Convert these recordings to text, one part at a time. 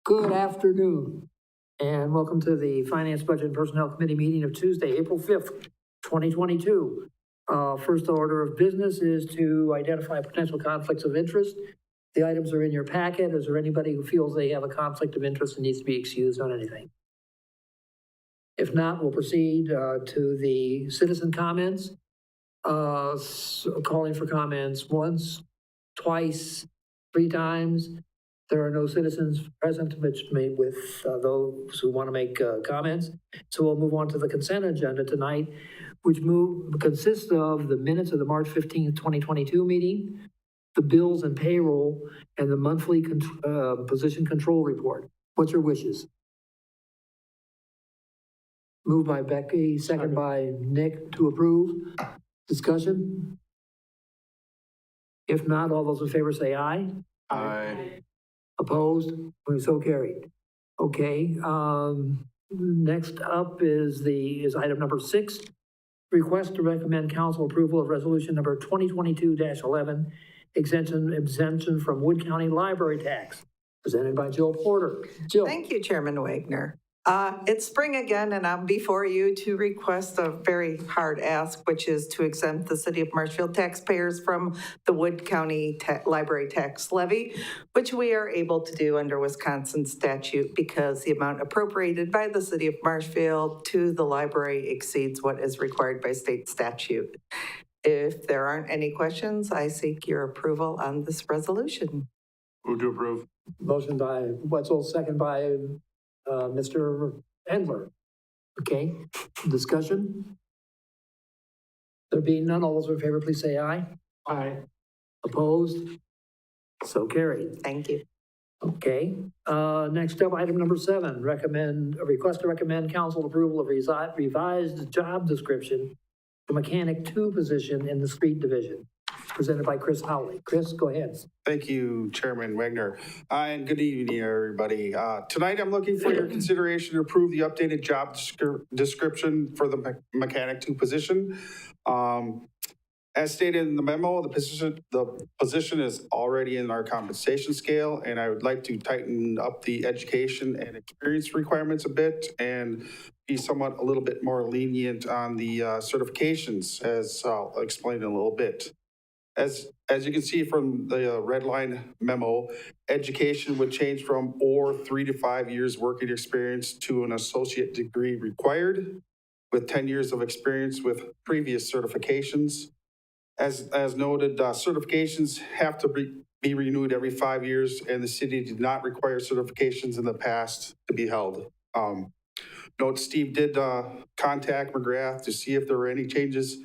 Good afternoon, and welcome to the Finance, Budget, and Personnel Committee meeting of Tuesday, April 5th, 2022. First order of business is to identify potential conflicts of interest. The items are in your packet. Is there anybody who feels they have a conflict of interest and needs to be excused on anything? If not, we'll proceed to the citizen comments. Calling for comments once, twice, 3 times. There are no citizens present, which may with those who want to make comments. So we'll move on to the consent agenda tonight, which consists of the minutes of the March 15th, 2022 meeting, the bills and payroll, and the monthly position control report. What's your wishes? Moved by Becky, second by Nick to approve. Discussion? If not, all those in favor say aye. Aye. Opposed? So carried. Okay, next up is item number 6, request to recommend council approval of resolution number 2022-11, exemption from Wood County library tax, presented by Jill Porter. Jill. Thank you, Chairman Wagner. It's spring again, and I'm before you to request a very hard ask, which is to exempt the city of Marshfield taxpayers from the Wood County library tax levy, which we are able to do under Wisconsin statute because the amount appropriated by the city of Marshfield to the library exceeds what is required by state statute. If there aren't any questions, I seek your approval on this resolution. Move to approve. Motion by Wetzel, second by Mr. Handler. Okay, discussion? There being none, all those in favor, please say aye. Aye. Opposed? So carried. Thank you. Okay, next up, item number 7, request to recommend council approval of revised job description for mechanic 2 position in the street division, presented by Chris Howley. Chris, go ahead. Thank you, Chairman Wagner. And good evening, everybody. Tonight, I'm looking for your consideration to approve the updated job description for the mechanic 2 position. As stated in the memo, the position is already in our compensation scale, and I would like to tighten up the education and experience requirements a bit and be somewhat a little bit more lenient on the certifications, as I'll explain in a little bit. As you can see from the red line memo, education would change from 3 to 5 years working experience to an associate degree required with 10 years of experience with previous certifications. As noted, certifications have to be renewed every 5 years, and the city did not require certifications in the past to be held. Note Steve did contact McGrath to see if there were any changes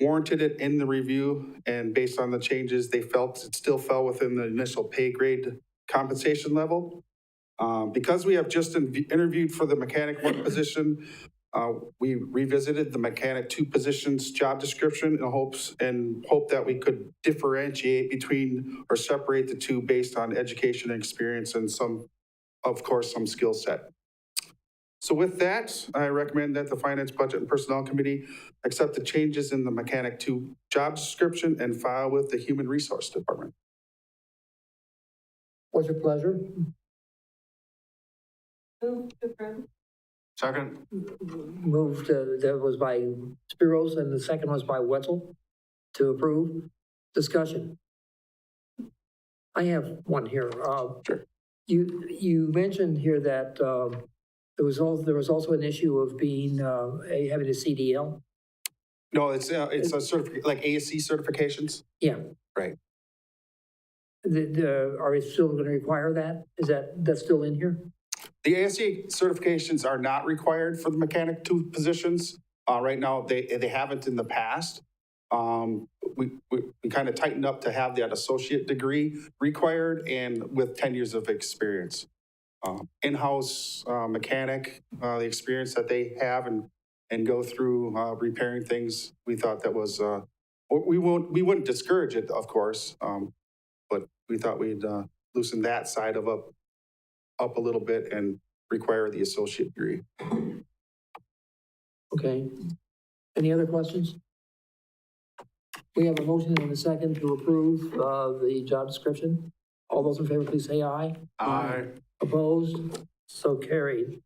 warranted it in the review, and based on the changes, they felt it still fell within the initial pay grade compensation level. Because we have just interviewed for the mechanic 1 position, we revisited the mechanic 2 position's job description in hope that we could differentiate between or separate the 2 based on education and experience and some skill set. So with that, I recommend that the Finance, Budget, and Personnel Committee accept the changes in the mechanic 2 job description and file with the Human Resource Department. What's your pleasure? Move to approve. Second. Moved, that was by Spiros, and the second was by Wetzel to approve. Discussion. I have one here. Sure. You mentioned here that there was also an issue of being having a CDL. No, it's a certificate like ASC certifications. Yeah. Right. Are we still going to require that? That's still in here? The ASC certifications are not required for the mechanic 2 positions. Right now, they haven't in the past. We kind of tightened up to have that associate degree required and with 10 years of experience. In-house mechanic, the experience that they have and go through repairing things, we thought that was, we wouldn't discourage it, of course, but we thought we'd loosen that side of up a little bit and require the associate degree. Okay. Any other questions? We have a motion and a second to approve the job description. All those in favor, please say aye. Aye. Opposed? So carried.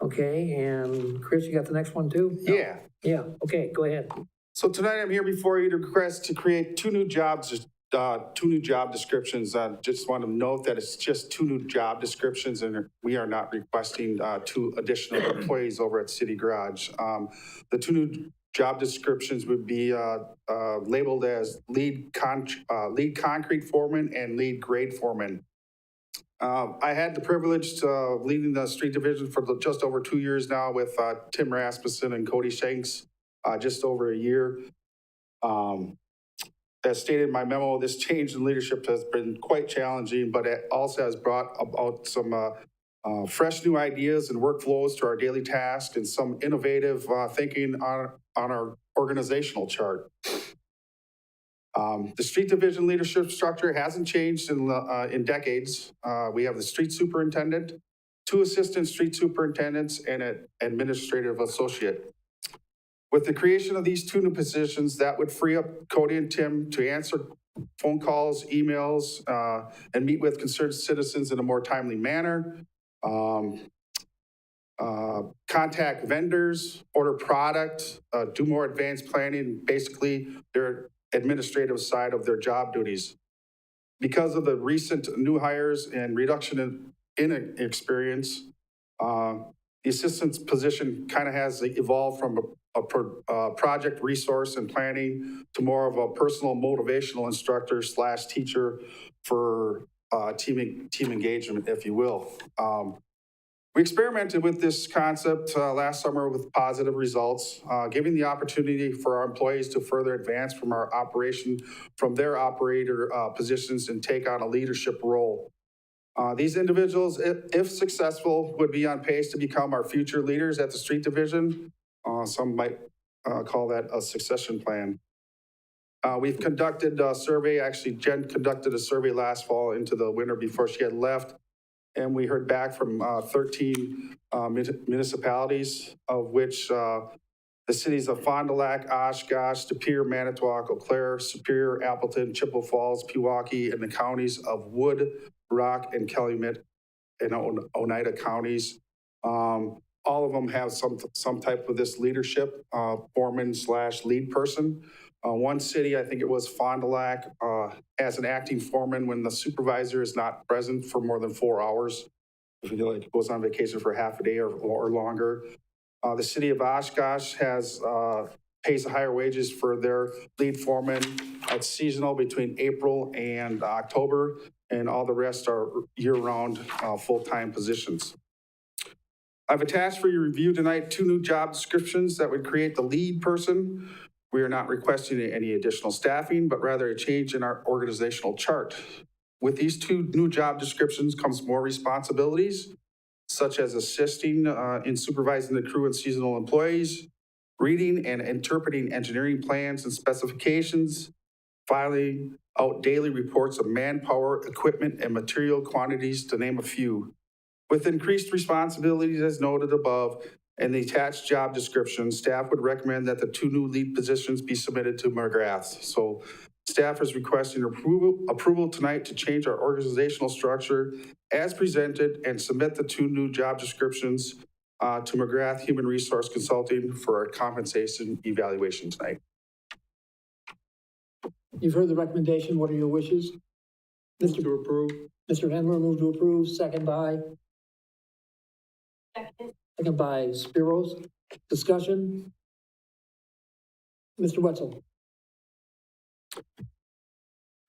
Okay, and Chris, you got the next one too? Yeah. Yeah, okay, go ahead. So tonight I'm here before you to request to create two new job descriptions. Just want to note that it's just two new job descriptions, and we are not requesting two additional employees over at City Garage. The two new job descriptions would be labeled as lead concrete foreman and lead grade foreman. I had the privilege of leading the street division for just over 2 years now with Tim Rasmussen and Cody Shanks, just over a year. As stated in my memo, this change in leadership has been quite challenging, but it also has brought about some fresh new ideas and workflows to our daily task and some innovative thinking on our organizational chart. The street division leadership structure hasn't changed in decades. We have the street superintendent, 2 assistant street superintendents, and an administrative associate. With the creation of these 2 new positions, that would free up Cody and Tim to answer phone calls, emails, and meet with concerned citizens in a more timely manner. Contact vendors, order product, do more advanced planning, basically their administrative side of their job duties. Because of the recent new hires and reduction in experience, the assistant's position kind of has evolved from a project resource and planning to more of a personal motivational instructor / teacher for team engagement, if you will. We experimented with this concept last summer with positive results, giving the opportunity for our employees to further advance from their operator positions and take on a leadership role. These individuals, if successful, would be on pace to become our future leaders at the street division. Some might call that a succession plan. We've conducted a survey. Actually, Jen conducted a survey last fall into the winter before she had left. And we heard back from 13 municipalities, of which the cities of Fond du Lac, Oshkosh, De Pere, Manitowoc, Eau Claire, Superior, Appleton, Chippewa Falls, Pewaukee, and the counties of Wood, Rock, and Calumet, and Oneida counties. All of them have some type of this leadership, foreman / lead person. One city, I think it was Fond du Lac, has an acting foreman when the supervisor is not present for more than 4 hours. If he goes on vacation for half a day or longer. The city of Oshkosh pays higher wages for their lead foreman. It's seasonal between April and October, and all the rest are year-round full-time positions. I've attached for your review tonight 2 new job descriptions that would create the lead person. We are not requesting any additional staffing, but rather a change in our organizational chart. With these 2 new job descriptions comes more responsibilities, such as assisting in supervising the crew and seasonal employees, reading and interpreting engineering plans and specifications, filing out daily reports of manpower, equipment, and material quantities, to name a few. With increased responsibilities as noted above, and the attached job description, staff would recommend that the 2 new lead positions be submitted to McGrath. So staff is requesting approval tonight to change our organizational structure as presented and submit the 2 new job descriptions to McGrath Human Resource Consulting for a compensation evaluation tonight. You've heard the recommendation. What are your wishes? Move to approve. Mr. Hendler, move to approve. Second by? Second by Spiros. Discussion? Mr. Wetzel.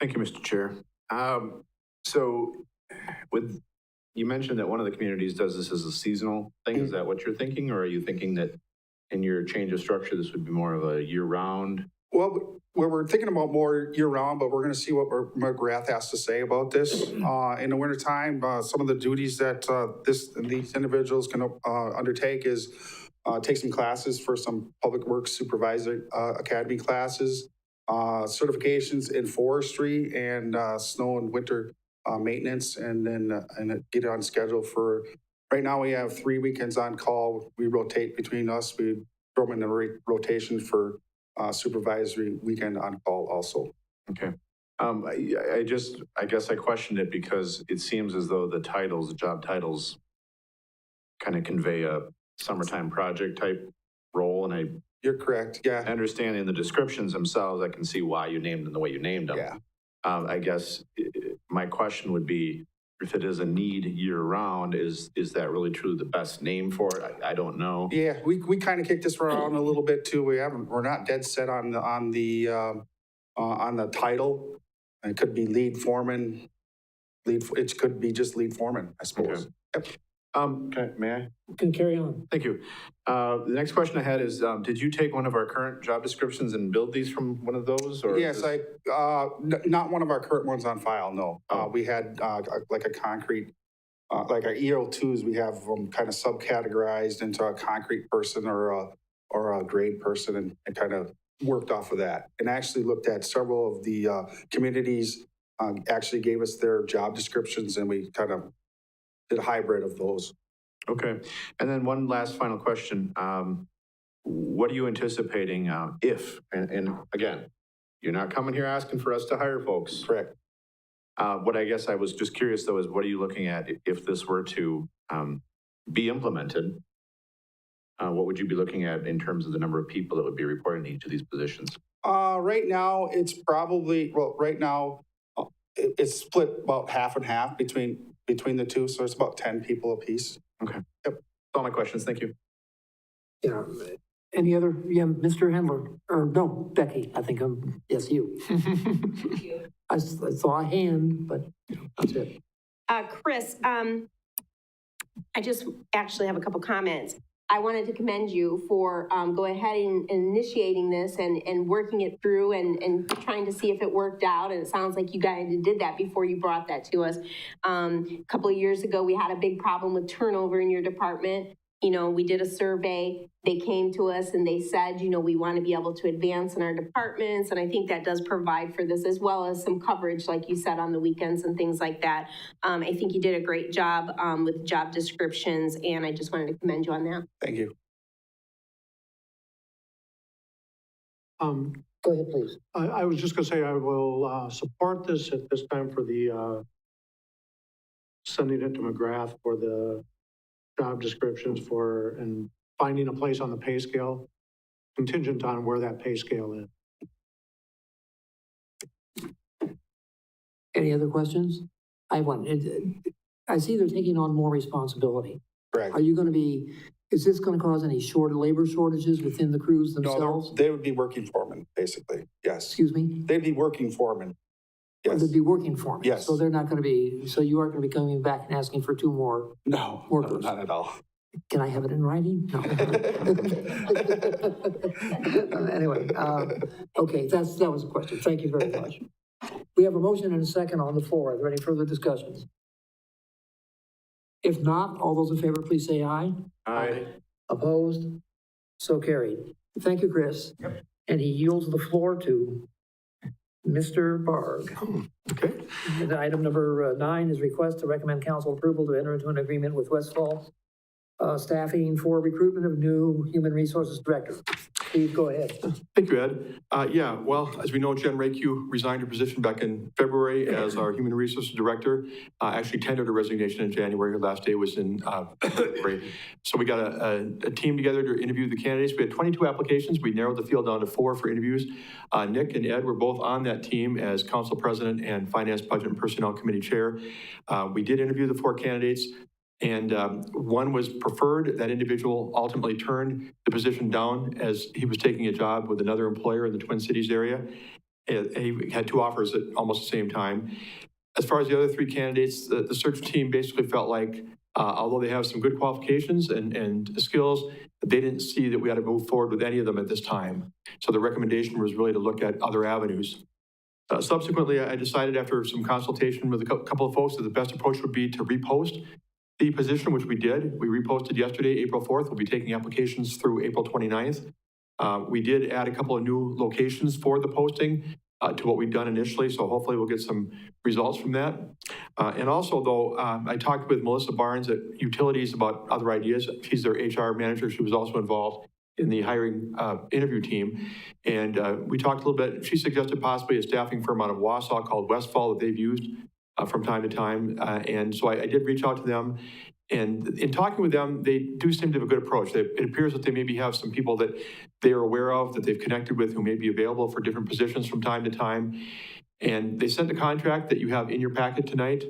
Thank you, Mr. Chair. You mentioned that one of the communities does this as a seasonal thing. Is that what you're thinking? Or are you thinking that in your change of structure, this would be more of a year-round? Well, we're thinking about more year-round, but we're going to see what McGrath has to say about this. In the wintertime, some of the duties that these individuals can undertake is take some classes for some public works supervisor academy classes, certifications in forestry and snow and winter maintenance, and then get on schedule for. Right now, we have 3 weekends on call. We rotate between us. We throw them in a rotation for supervisory weekend on call also. Okay. I guess I questioned it because it seems as though the job titles kind of convey a summertime project type role. And You're correct, I yeah, understand in the descriptions themselves, I can see why you named them the way you named them. yeah. I guess my question would be, if it is a need year round, is that really truly the best name for it? I don't know. Yeah, we kind of kicked this around a little bit too. We're not dead set on the title. It could be lead foreman, it could be just lead foreman, I suppose. Okay. Okay, may I? You can carry on. Thank you. The next question I had is, did you take one of our current job descriptions and build these from one of those? Or Yes, not one of our current ones on file, no. We had like a concrete, like our EO2s, we have them kind of subcategorized into a concrete person or a grade person and kind of worked off of that. And actually looked at several of the communities, actually gave us their job descriptions and we kind of did a hybrid of those. Okay. And then one last final question. What are you anticipating if, and again, you're not coming here asking for us to hire folks. Correct. What I guess I was just curious though is what are you looking at if this were to be implemented? What would you be looking at in terms of the number of people that would be reporting to each of these positions? Right now, it's probably, right now, it's split about half and half between the two, so it's about 10 people apiece. Okay. Yep. That's all my questions. Thank you. Yeah. Any other, yeah, Mr. Handler, or no, Becky, I think yes, you. I saw a hand, but that's it. Chris, I just actually have a couple comments. I wanted to commend you for go ahead and initiating this and working it through and trying to see if it worked out. And it sounds like you guys did that before you brought that to us. A couple of years ago, we had a big problem with turnover in your department. You know, we did a survey. They came to us and they said, you know, we want to be able to advance in our departments. And I think that does provide for this, as well as some coverage, like you said, on the weekends and things like that. I think you did a great job with job descriptions, and I just wanted to commend you on that. Thank you. Go ahead, please. I was just going to say I will support this at this time for the sending it to McGrath for the job descriptions for and finding a place on the pay scale, contingent on where that pay scale is. Any other questions? I have one. I see they're taking on more responsibility. Correct. Are you going to be, is this going to cause any labor shortages within the crews No, themselves? they would be working foremen, basically. Yes. Excuse me? They'd be working foremen. Yes. They'd be working for me. Yes. So they're not going to be, so you aren't going to be coming back and asking for two more. No, Workers. not at all. Can I have it in writing? No. Anyway, okay, that was a question. Thank you very much. We have a motion and a second on the floor. Are there any further discussions? If not, all those in favor, please say aye. Aye. Opposed? So carried. Thank you, Chris. Yep. And he yields the floor to Mr. Barg. Okay. And item number 9 is request to recommend council approval to enter into an agreement with Westphal Staffing for recruitment of new human resources director. Please go ahead. Thank you, Ed. Yeah, well, as we know, Jen Rakey resigned her position back in February as our Human Resources Director. Actually tendered a resignation in January. Her last day was in February. So we got a team together to interview the candidates. We had 22 applications. We narrowed the field down to 4 for interviews. Nick and Ed were both on that team as Council President and Finance, Budget, and Personnel Committee Chair. We did interview the 4 candidates. And one was preferred. That individual ultimately turned the position down as he was taking a job with another employer in the Twin Cities area. He had 2 offers at almost the same time. As far as the other 3 candidates, the search team basically felt like, although they have some good qualifications and skills, they didn't see that we had to move forward with any of them at this time. So the recommendation was really to look at other avenues. Subsequently, I decided after some consultation with a couple of folks that the best approach would be to repost the position, which we did. We reposted yesterday, April 4th. We'll be taking applications through April 29th. We did add a couple of new locations for the posting to what we've done initially, so hopefully we'll get some results from that. And also, though, I talked with Melissa Barnes at Utilities about other ideas. She's their HR manager. She was also involved. in the hiring interview team. And we talked a little bit. She suggested possibly a staffing firm out of Wausau called Westphal that they've used from time to time. And so I did reach out to them. And in talking with them, they do seem to have a good approach. It appears that they maybe have some people that they are aware of, that they've connected with, who may be available for different positions from time to time. And they sent a contract that you have in your packet tonight.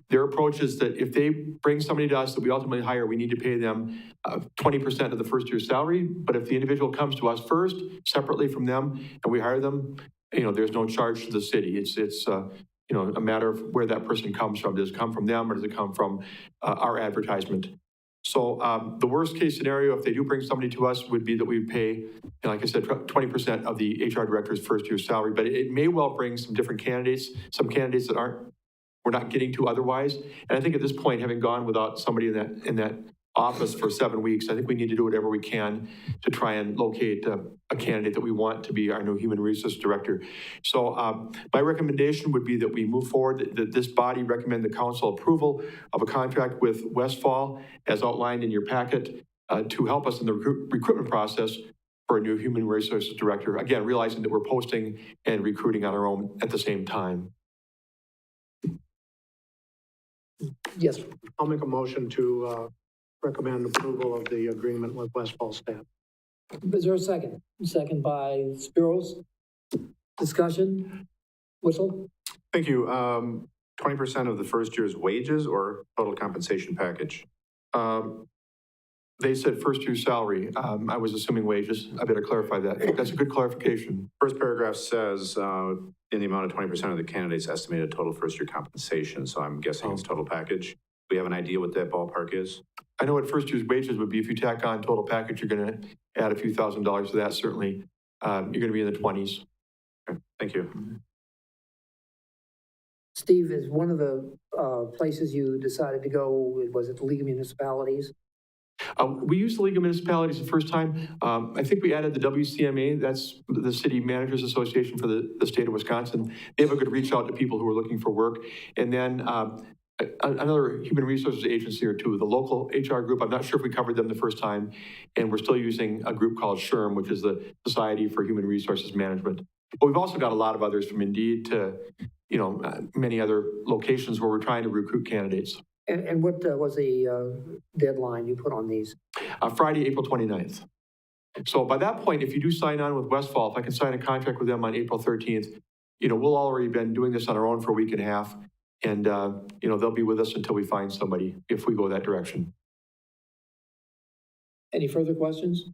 Their approach is that if they bring somebody to us that we ultimately hire, we need to pay them 20% of the first year's salary. But if the individual comes to us first, separately from them, and we hire them, there's no charge to the city. It's a matter of where that person comes from. Does it come from them or does it come from our advertisement? So the worst case scenario, if they do bring somebody to us, would be that we pay, like I said, 20% of the HR director's first year's salary. But it may well bring some different candidates, some candidates that we're not getting to otherwise. And I think at this point, having gone without somebody in that office for 7 weeks, I think we need to do whatever we can to try and locate a candidate that we want to be our new human resource director. So my recommendation would be that we move forward, that this body recommend the council approval of a contract with Westphal as outlined in your packet to help us in the recruitment process for a new human resources director. Again, realizing that we're posting and recruiting on our own at the same time. Yes, I'll make a motion to recommend approval of the agreement with Westphal Staffing. is there a second? Second by Spiros. Discussion? Whistle? Thank you. 20% of the first year's wages or total compensation package? They said first year's salary. I was assuming wages. I better clarify that. That's a good clarification. First paragraph says in the amount of 20% of the candidate's estimated total first year compensation. So I'm guessing it's total package. We have an idea what that ballpark is? I know what first year's wages would be. If you tack on total package, you're going to add a few $1,000s to that. Certainly, you're going to be in the 20s. Okay, thank you. Steve, is one of the places you decided to go, was it the League of Municipalities? We used the League of Municipalities the first time. I think we added the WCMA, that's the City Managers Association for the state of Wisconsin. They have a good reach out to people who are looking for work. And then another human resources agency or two, the local HR group. I'm not sure if we covered them the first time. And we're still using a group called SHRM, which is the Society for Human Resources Management. But we've also got a lot of others, from Indeed to, many other locations where we're trying to recruit candidates. And what was the deadline you put on these? Friday, April 29th. So by that point, if you do sign on with Westphal, if I can sign a contract with them on April 13th, we'll already been doing this on our own for a week and a half. And, they'll be with us until we find somebody if we go that direction. Any further questions?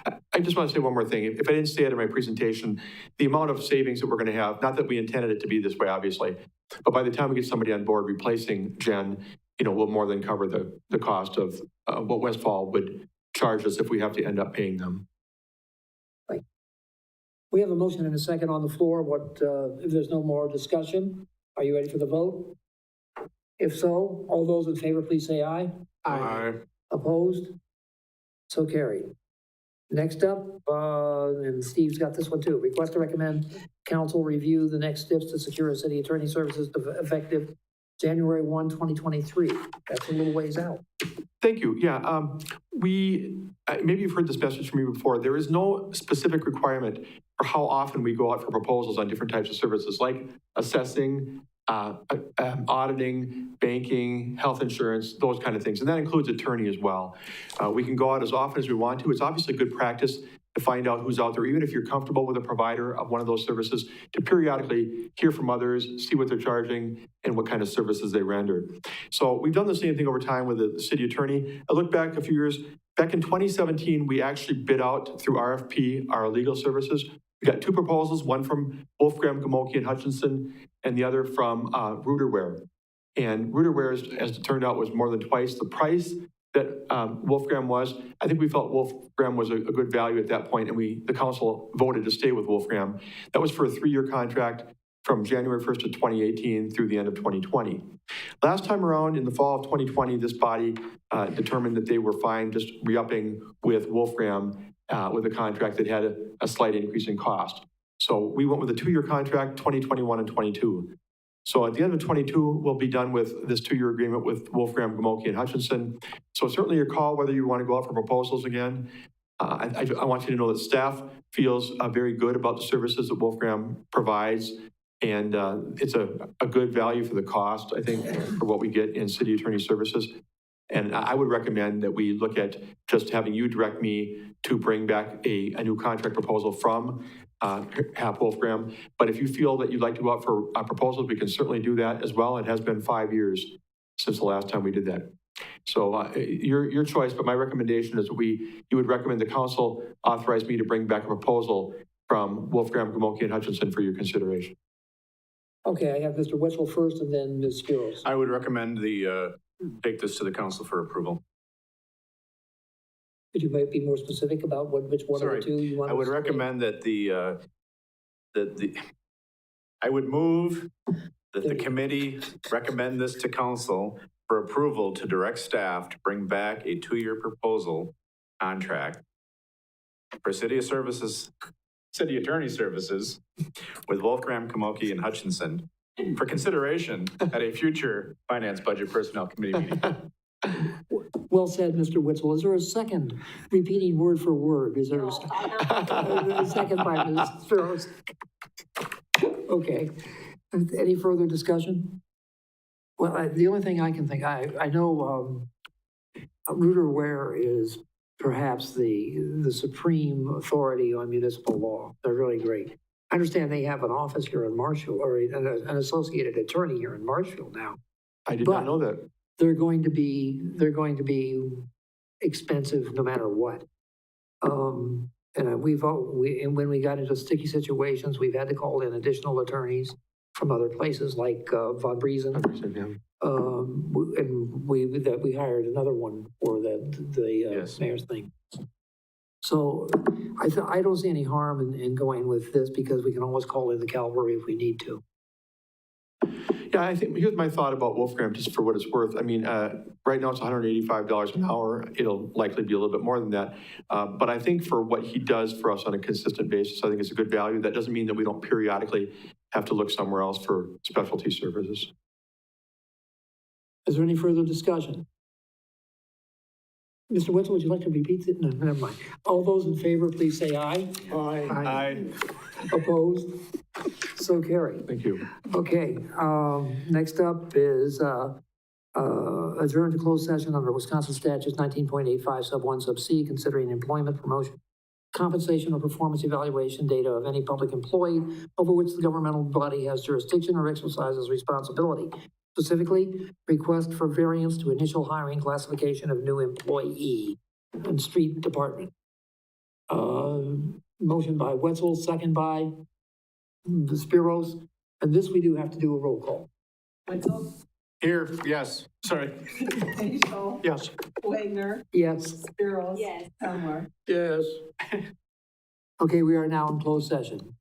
I just want to say one more thing. If I didn't say it in my presentation, the amount of savings that we're going to have, not that we intended it to be this way, obviously, but by the time we get somebody on board replacing Jen, we'll more than cover the cost of what Westphal would charge us if we have to end up paying them. Right. We have a motion and a second on the floor. If there's no more discussion, are you ready for the vote? If so, all those in favor, please say aye. Aye. Opposed? So carried. Next up, and Steve's got this one too, request to recommend council review the next steps to secure a city attorney services effective January 1, 2023. That's a little ways out. Thank you. Yeah, maybe you've heard this message from me before. There is no specific requirement for how often we go out for proposals on different types of services like assessing, auditing, banking, health insurance, those kind of things. And that includes attorney as well. We can go out as often as we want to. It's obviously good practice to find out who's out there, even if you're comfortable with a provider of one of those services, to periodically hear from others, see what they're charging and what kind of services they render. So we've done the same thing over time with the city attorney. I look back a few years, back in 2017, we actually bid out through RFP our legal services. We got 2 proposals, one from Wolfgram, Gamoki, and Hutchinson, and the other from Ruderware. And Ruderware, as it turned out, was more than twice the price that Wolfgram was. I think we felt Wolfgram was a good value at that point, and the council voted to stay with Wolfgram. That was for a 3-year contract from January 1st of 2018 through the end of 2020. Last time around, in the fall of 2020, this body determined that they were fine just re-upping with Wolfgram with a contract that had a slight increase in cost. So we went with a 2-year contract, 2021 and 22. So at the end of 22, we'll be done with this 2-year agreement with Wolfgram, Gamoki, and Hutchinson. So certainly your call whether you want to go out for proposals again. I want you to know that staff feels very good about the services that Wolfgram provides. And it's a good value for the cost, I think, for what we get in city attorney services. And I would recommend that we look at just having you direct me to bring back a new contract proposal from HAP Wolfgram. But if you feel that you'd like to go out for proposals, we can certainly do that as well. It has been 5 years since the last time we did that. So your choice, but my recommendation is you would recommend the council authorize me to bring back a proposal from Wolfgram, Gamoki, and Hutchinson for your consideration. Okay, I have Mr. Wetzel first and then Ms. Spiros. I would recommend take this to the council for approval. Could you might be more specific about which one of the two you want? I would recommend that I would move that the committee recommend this to council for approval to direct staff to bring back a 2-year proposal contract for city attorney services with Wolfgram, Gamoki, and Hutchinson for consideration at a future Finance Budget Personnel Committee meeting. Well said, Mr. Wetzel. Is there a second, repeating word for word? Is there a second by Ms. Spiros? Okay. Any further discussion? Well, the only thing I can think, I know Reuter Ware is perhaps the supreme authority on municipal law. They're really great. I understand they have an office here in Marshfield, or an associated attorney here in Marshfield now. I did not know that. They're going to be expensive no matter what. And when we got into sticky situations, we've had to call in additional attorneys from other places like Von Briesen. And we hired another one for the mayor's thing. So I don't see any harm in going with this because we can always call in the cavalry if we need to. Yeah, I think here's my thought about Wolfgram, just for what it's worth. I mean, right now it's $185 an hour. It'll likely be a little bit more than that. But I think for what he does for us on a consistent basis, I think it's a good value. That doesn't mean that we don't periodically have to look somewhere else for specialty services. Is there any further discussion? Mr. Wetzel, would you like to repeat it? No, never mind. All those in favor, please say aye. Aye. Opposed? So carried. Thank you. Okay, next up is adjourn to closed session under Wisconsin statutes 19.85 sub 1 sub C, considering employment, promotion, compensation, or performance evaluation data of any public employee over which the governmental body has jurisdiction or exercises responsibility. Specifically, request for variance to initial hiring classification of new employee in street department. Motion by Wetzel, second by the Spiros, and this we do have to do a roll call. Wetzel, Here, yes, sorry. Angel, Yes. Wagner, Yes. Spiros. Yes. Elmore. Yes. Okay, we are now in closed session.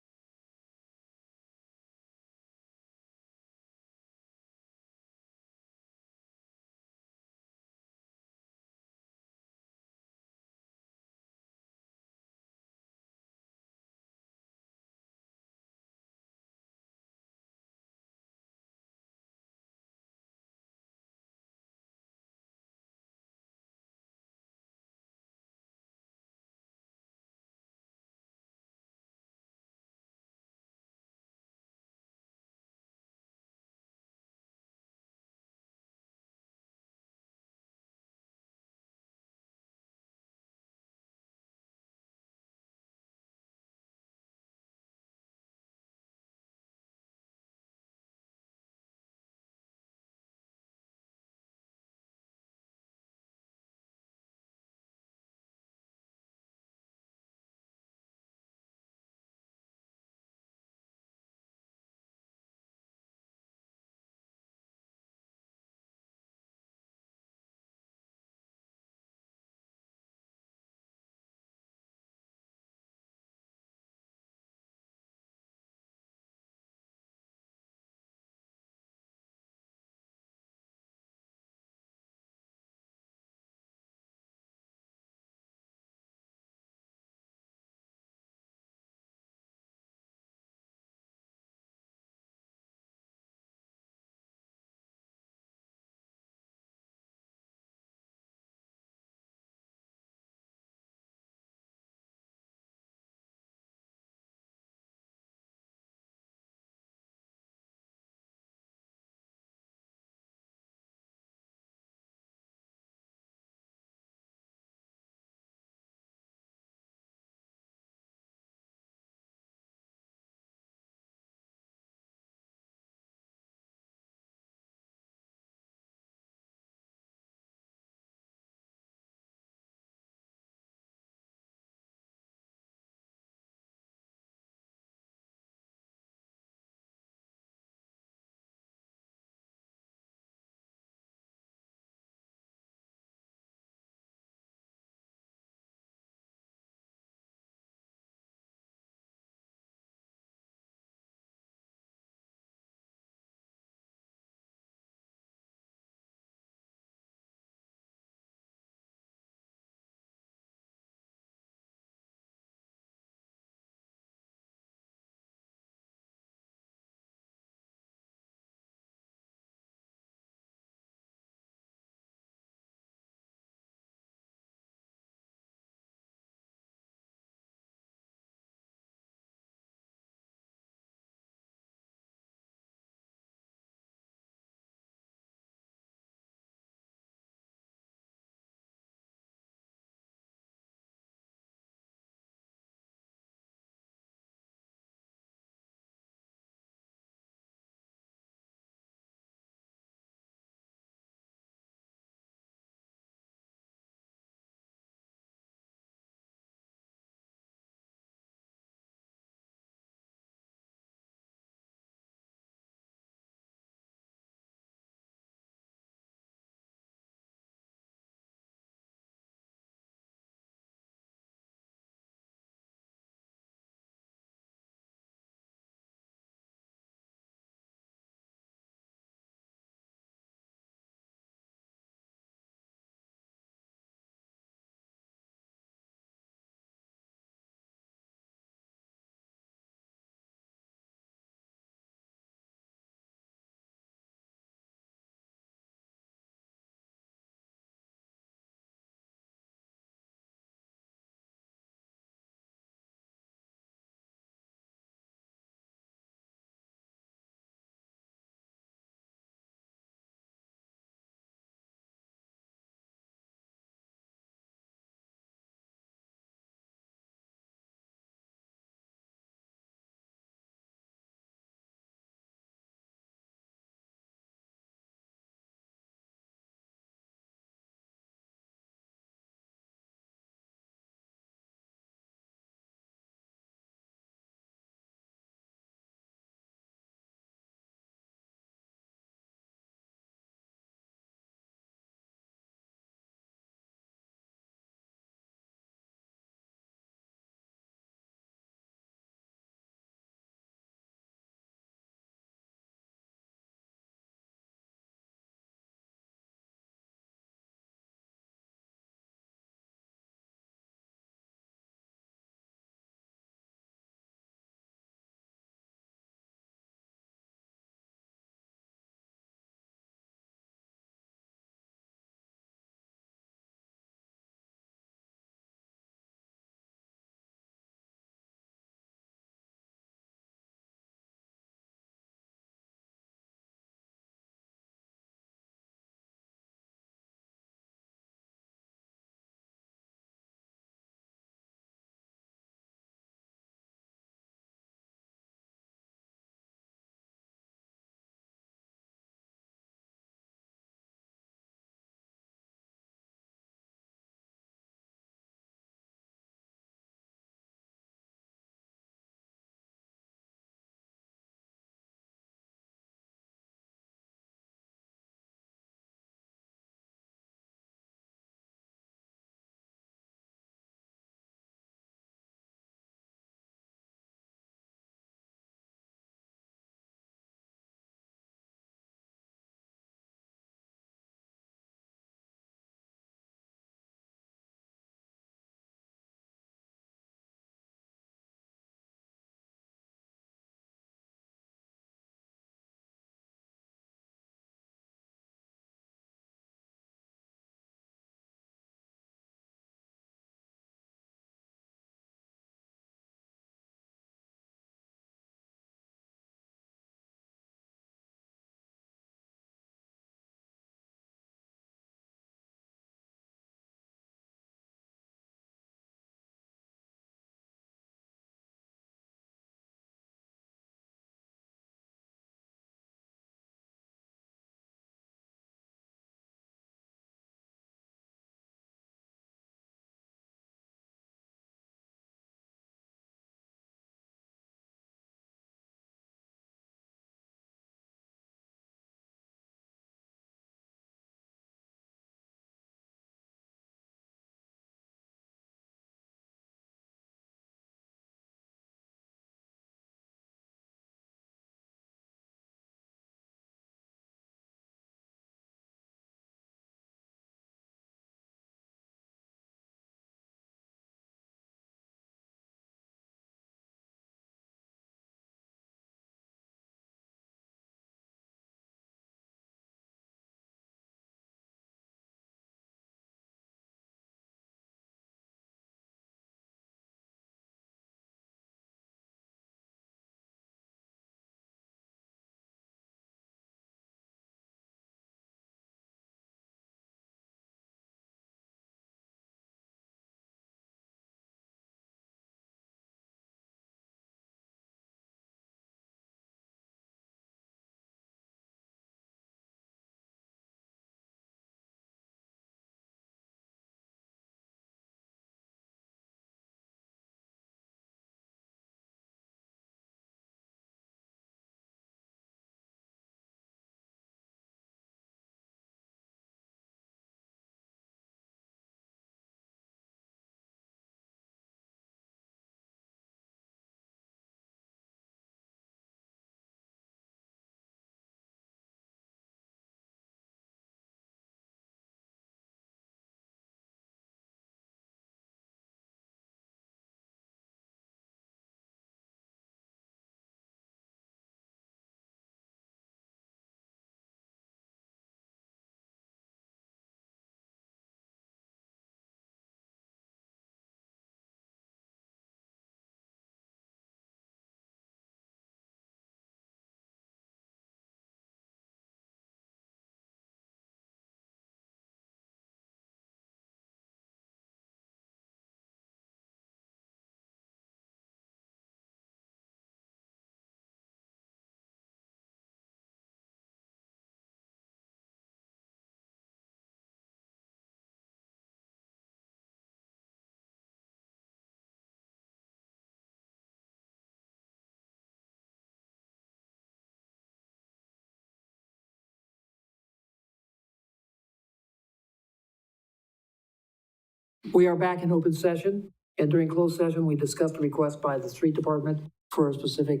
We are back in open session, and during closed session, we discussed a request by the street department for a specific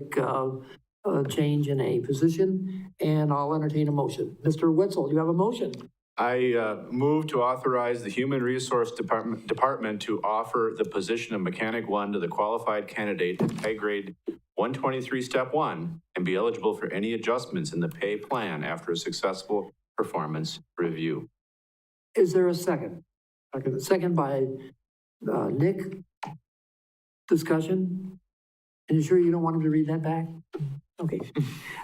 change in a position, and I'll entertain a motion. Mr. Wetzel, you have a motion? I move to authorize the Human Resource Department to offer the position of Mechanic 1 to the qualified candidate at pay grade 123, Step 1, and be eligible for any adjustments in the pay plan after a successful performance review. Is there a second? Second by Nick. Discussion? And you sure you don't want him to read that back? Okay.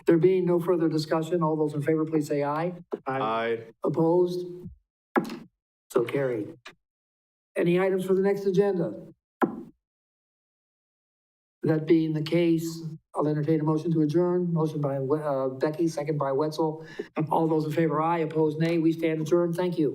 There being no further discussion, all those in favor, please say aye. Aye. Opposed? So carried. Any items for the next agenda? That being the case, I'll entertain a motion to adjourn. Motion by Becky, second by Wetzel. All those in favor, aye. Opposed, nay. We stand adjourned. Thank you.